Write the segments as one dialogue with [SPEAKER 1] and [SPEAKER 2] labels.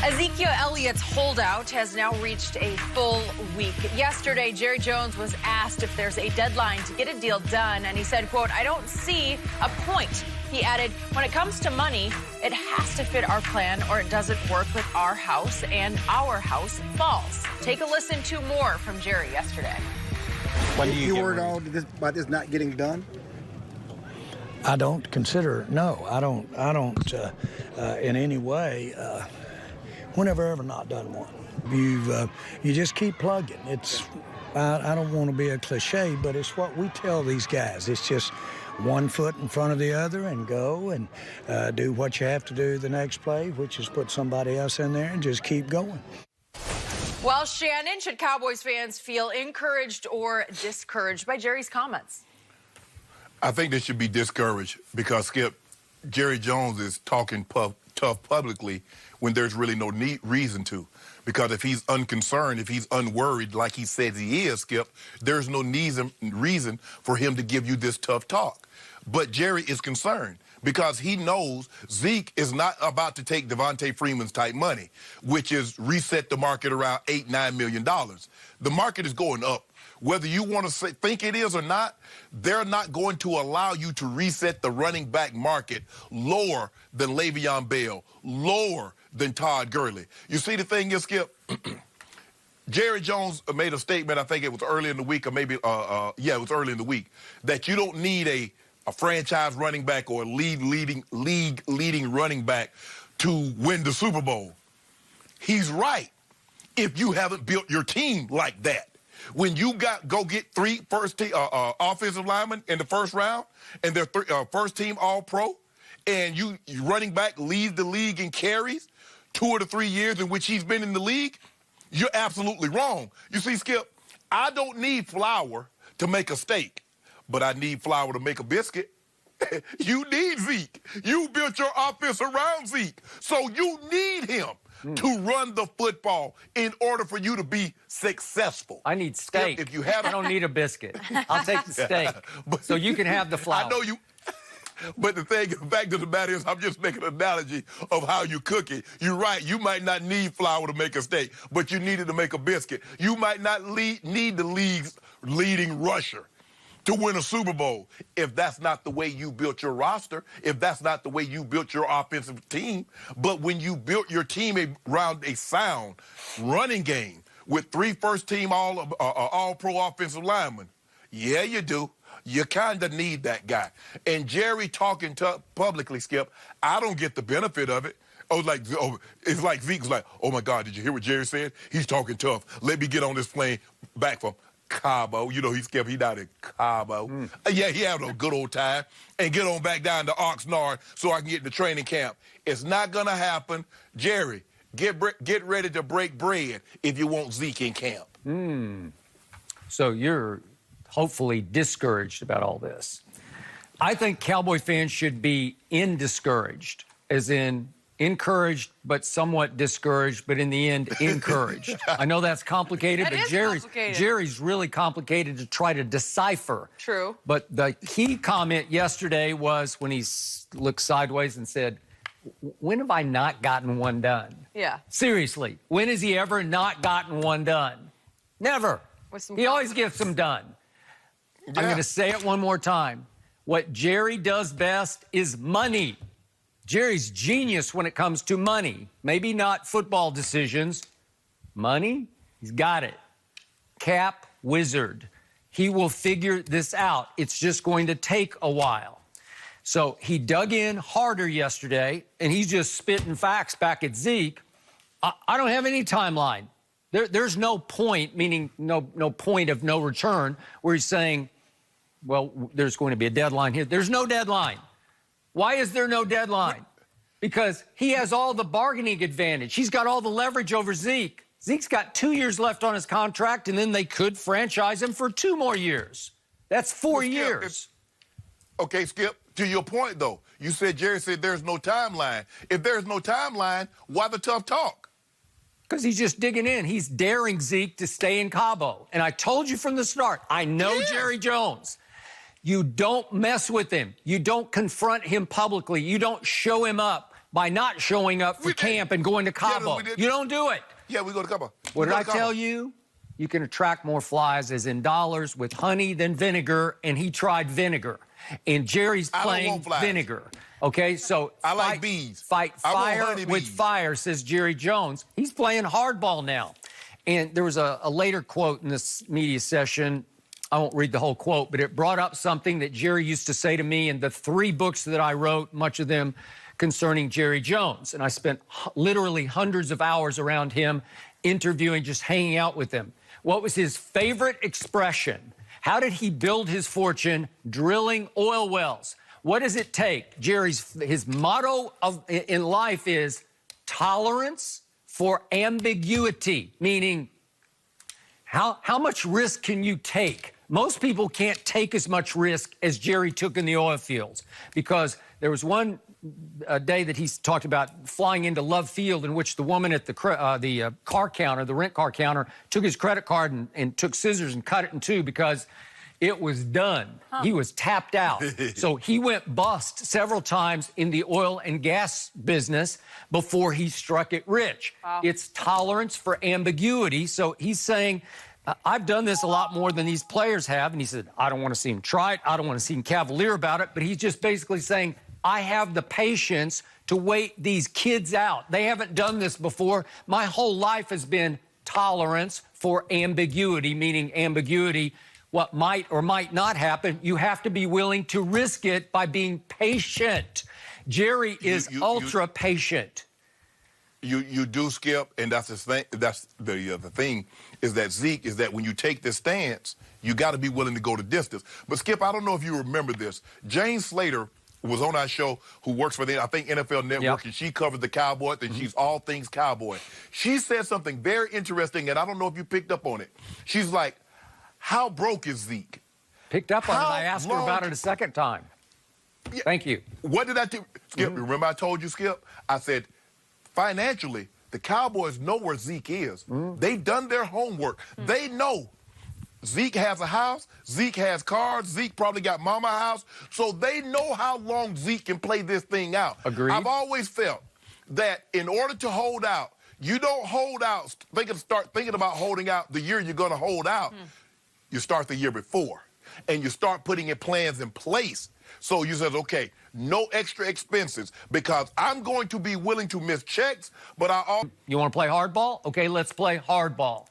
[SPEAKER 1] Ezekiel Elliott's holdout has now reached a full week. Yesterday, Jerry Jones was asked if there's a deadline to get a deal done, and he said, quote, "I don't see a point." He added, "When it comes to money, it has to fit our plan or it doesn't work with our house, and our house falls." Take a listen to more from Jerry yesterday.
[SPEAKER 2] When do you worried about this not getting done?
[SPEAKER 3] I don't consider, no, I don't in any way, we've never ever not done one. You just keep plugging. I don't want to be a cliche, but it's what we tell these guys. It's just one foot in front of the other and go and do what you have to do the next play, which is put somebody else in there and just keep going.
[SPEAKER 1] Well, Shannon, should Cowboys fans feel encouraged or discouraged by Jerry's comments?
[SPEAKER 4] I think they should be discouraged because, Skip, Jerry Jones is talking tough publicly when there's really no reason to. Because if he's unconcerned, if he's unworried like he says he is, Skip, there's no reason for him to give you this tough talk. But Jerry is concerned because he knows Zeke is not about to take Devontae Freeman's type money, which is reset the market around $8-9 million. The market is going up. Whether you want to think it is or not, they're not going to allow you to reset the running back market lower than Le'Veon Bell, lower than Todd Gurley. You see, the thing is, Skip, Jerry Jones made a statement, I think it was early in the week, or maybe, it was early in the week, that you don't need a franchise running back or a league-leading running back to win the Super Bowl. He's right if you haven't built your team like that. When you go get three first-team offensive linemen in the first round, and they're first-team All-Pro, and you running back leads the league in carries 2 of the 3 years in which he's been in the league, you're absolutely wrong. You see, Skip, I don't need flour to make a steak, but I need flour to make a biscuit. You need Zeke. You built your offense around Zeke, so you need him to run the football in order for you to be successful.
[SPEAKER 5] I need steak.
[SPEAKER 4] If you have,
[SPEAKER 5] I don't need a biscuit. I'll take the steak. So you can have the flour.
[SPEAKER 4] I know you. But the fact of the matter is, I'm just making an analogy of how you cook it. You're right. You might not need flour to make a steak, but you need it to make a biscuit. You might not need the league's leading rusher to win a Super Bowl. If that's not the way you built your roster, if that's not the way you built your offensive team, but when you built your team around a sound running game with 3 first-team all-pro offensive linemen, yeah, you do. You kind of need that guy. And Jerry talking publicly, Skip, I don't get the benefit of it. It's like Zeke's like, oh, my God, did you hear what Jerry said? He's talking tough. Let me get on this plane back from Cabo. You know, he's down in Cabo. Yeah, he had a good old time. And get on back down to Oxnard so I can get in the training camp. It's not going to happen. Jerry, get ready to break bread if you want Zeke in camp.
[SPEAKER 5] So you're hopefully discouraged about all this. I think Cowboy fans should be discouraged, as in encouraged, but somewhat discouraged, but in the end, encouraged. I know that's complicated, but Jerry's really complicated to try to decipher.
[SPEAKER 1] True.
[SPEAKER 5] But the key comment yesterday was when he looked sideways and said, when have I not gotten one done?
[SPEAKER 1] Yeah.
[SPEAKER 5] Seriously, when has he ever not gotten one done? Never. He always gets them done. Yeah. I'm going to say it one more time. What Jerry does best is money. Jerry's genius when it comes to money. Maybe not football decisions. Money, he's got it. Cap wizard. He will figure this out. It's just going to take a while. So he dug in harder yesterday, and he's just spitting facts back at Zeke. I don't have any timeline. There's no point, meaning no point of no return, where he's saying, well, there's going to be a deadline here. There's no deadline. Why is there no deadline? Because he has all the bargaining advantage. He's got all the leverage over Zeke. Zeke's got 2 years left on his contract, and then they could franchise him for 2 more years. That's 4 years.
[SPEAKER 4] Okay, Skip, to your point, though, you said Jerry said there's no timeline. If there's no timeline, why the tough talk?
[SPEAKER 5] Because he's just digging in. He's daring Zeke to stay in Cabo. And I told you from the start, I know Jerry Jones. You don't mess with him. You don't confront him publicly. You don't show him up. by not showing up for camp and going to Cabo. You don't do it.
[SPEAKER 4] Yeah, we go to Cabo.
[SPEAKER 5] What did I tell you? You can attract more flies, as in dollars, with honey than vinegar, and he tried vinegar. And Jerry's playing vinegar. Okay, so
[SPEAKER 4] I like bees.
[SPEAKER 5] Fight fire with fire, says Jerry Jones. He's playing hardball now. And there was a later quote in this media session. I won't read the whole quote, but it brought up something that Jerry used to say to me in the 3 books that I wrote, much of them concerning Jerry Jones. And I spent literally hundreds of hours around him, interviewing, just hanging out with him. What was his favorite expression? How did he build his fortune? Drilling oil wells. What does it take? His motto in life is tolerance for ambiguity, meaning how much risk can you take? Most people can't take as much risk as Jerry took in the oil fields, because there was one day that he talked about flying into Love Field, in which the woman at the car counter, the rent car counter, took his credit card and took scissors and cut it in 2 because it was done. He was tapped out. So he went bust several times in the oil and gas business before he struck it rich. Wow. It's tolerance for ambiguity. So he's saying, I've done this a lot more than these players have. And he said, I don't want to see him try it. I don't want to see him cavalier about it. But he's just basically saying, I have the patience to wait these kids out. They haven't done this before. My whole life has been tolerance for ambiguity, meaning ambiguity, what might or might not happen. You have to be willing to risk it by being patient. Jerry is ultra patient.
[SPEAKER 4] You do, Skip, and that's the thing. That's the thing is that Zeke is that when you take this stance, you got to be willing to go the distance. But Skip, I don't know if you remember this. Jane Slater was on our show, who works for the, I think, NFL Network, and she covers the Cowboys, and she's all things Cowboy. She said something very interesting, and I don't know if you picked up on it. She's like, how broke is Zeke?
[SPEAKER 5] Picked up on it. I asked her about it a second time. Yeah. Thank you.
[SPEAKER 4] What did I do? Skip, remember I told you, Skip? I said, financially, the Cowboys know where Zeke is. They've done their homework. They know Zeke has a house, Zeke has cars, Zeke probably got mama a house, so they know how long Zeke can play this thing out.
[SPEAKER 5] Agreed.
[SPEAKER 4] I've always felt that in order to hold out, you don't hold out, start thinking about holding out the year you're going to hold out. You start the year before, and you start putting your plans in place. So you said, okay, no extra expenses, because I'm going to be willing to miss checks, but
[SPEAKER 5] You want to play hardball? Okay, let's play hardball.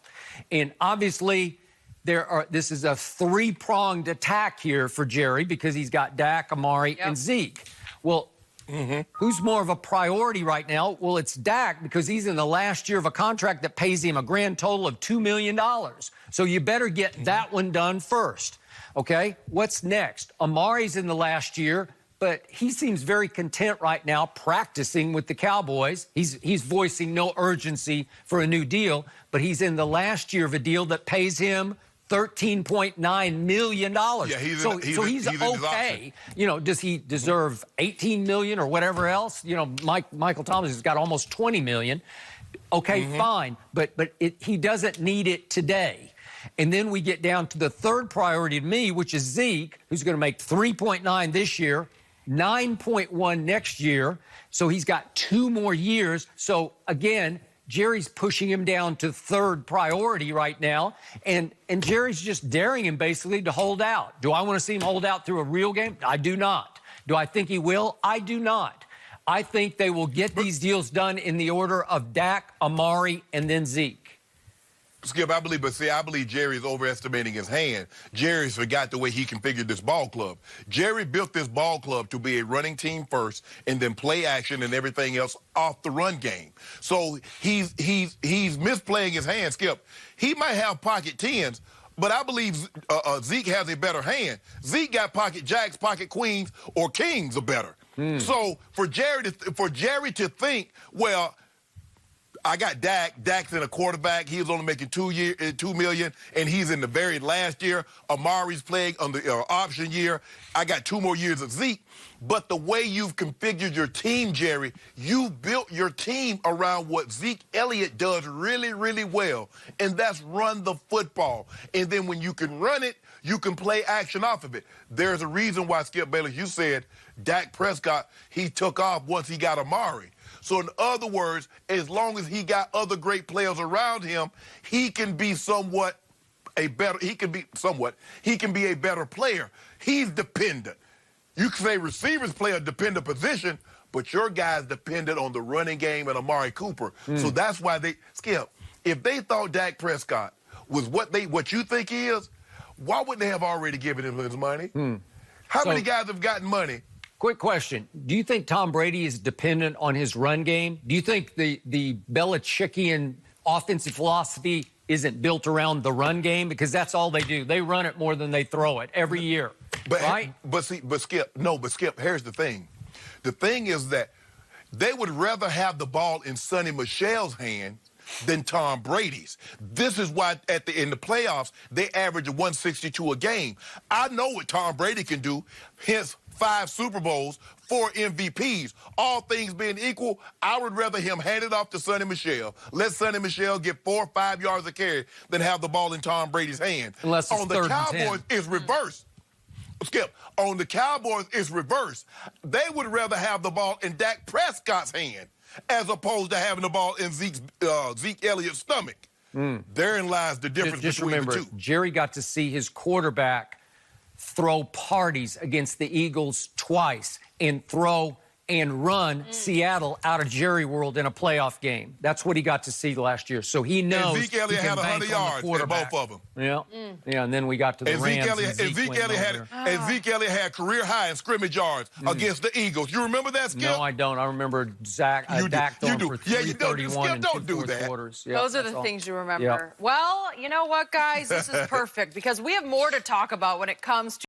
[SPEAKER 5] And obviously, this is a 3-pronged attack here for Jerry, because he's got Dak, Amari, and Zeke. Well, who's more of a priority right now? Well, it's Dak, because he's in the last year of a contract that pays him a grand total of $2 million. So you better get that one done first. Okay, what's next? Amari's in the last year, but he seems very content right now practicing with the Cowboys. He's voicing no urgency for a new deal, but he's in the last year of a deal that pays him $13.9 million.
[SPEAKER 4] Yeah,
[SPEAKER 5] he's okay. You know, does he deserve $18 million or whatever else? You know, Michael Thomas has got almost $20 million. Okay, fine, but he doesn't need it today. And then we get down to the third priority to me, which is Zeke, who's going to make 3.9 this year, 9.1 next year. So he's got 2 more years. So again, Jerry's pushing him down to third priority right now. And Jerry's just daring him basically to hold out. Do I want to see him hold out through a real game? I do not. Do I think he will? I do not. I think they will get these deals done in the order of Dak, Amari, and then Zeke.
[SPEAKER 4] Skip, I believe Jerry's overestimating his hand. Jerry's forgot the way he configured this ball club. Jerry built this ball club to be a running team first, and then play action and everything else off the run game. So he's misplaying his hand, Skip. He might have pocket 10s, but I believe Zeke has a better hand. Zeke got pocket jacks, pocket queens, or kings are better. So for Jerry to think, well, I got Dak. Dak's in a quarterback. He was only making $2 million, and he's in the very last year. Amari's playing on the option year. I got 2 more years of Zeke. But the way you've configured your team, Jerry, you built your team around what Zeke Elliott does really, really well, and that's run the football. And then when you can run it, you can play action off of it. There's a reason why, Skip Bayless, you said Dak Prescott, he took off once he got Amari. So in other words, as long as he got other great players around him, he can be a better player. He's dependent. You can say receivers play a dependent position, but your guy's dependent on the running game and Amari Cooper. So that's why Skip, if they thought Dak Prescott was what you think he is, why wouldn't they have already given him his money? How many guys have gotten money?
[SPEAKER 5] Quick question. Do you think Tom Brady is dependent on his run game? Do you think the Belichickian offensive philosophy isn't built around the run game? Because that's all they do. They run it more than they throw it every year, right?
[SPEAKER 4] But Skip, here's the thing. The thing is that they would rather have the ball in Sonny Michel's hand than Tom Brady's. This is why in the playoffs, they average a 162 a game. I know what Tom Brady can do, hence 5 Super Bowls, 4 MVPs. All things being equal, I would rather him hand it off to Sonny Michel. Let Sonny Michel get 4 or 5 yards a carry than have the ball in Tom Brady's hand.
[SPEAKER 5] Unless it's
[SPEAKER 4] on the Cowboys, it's reversed. Skip, on the Cowboys, it's reversed. They would rather have the ball in Dak Prescott's hand as opposed to having the ball in Zeke Elliott's stomach. Therein lies the difference
[SPEAKER 5] just
[SPEAKER 4] between
[SPEAKER 5] remember,
[SPEAKER 4] the two.
[SPEAKER 5] Jerry got to see his quarterback throw parties against the Eagles twice and throw and run Seattle out of Jerry World in a playoff game. That's what he got to see last year. So he knows
[SPEAKER 4] and Zeke Elliott had 100 yards in both of them.
[SPEAKER 5] Yeah, yeah, and then we got to the Rams.
[SPEAKER 4] Zeke Elliott had career high in scrimmage yards against the Eagles. You remember that, Skip?
[SPEAKER 5] No, I don't. I remember Dak throwing for 331 in 2 fourth quarters.
[SPEAKER 1] Yeah, those are the things you remember. Well, you know what, guys? This is perfect because we have more to talk about when it comes to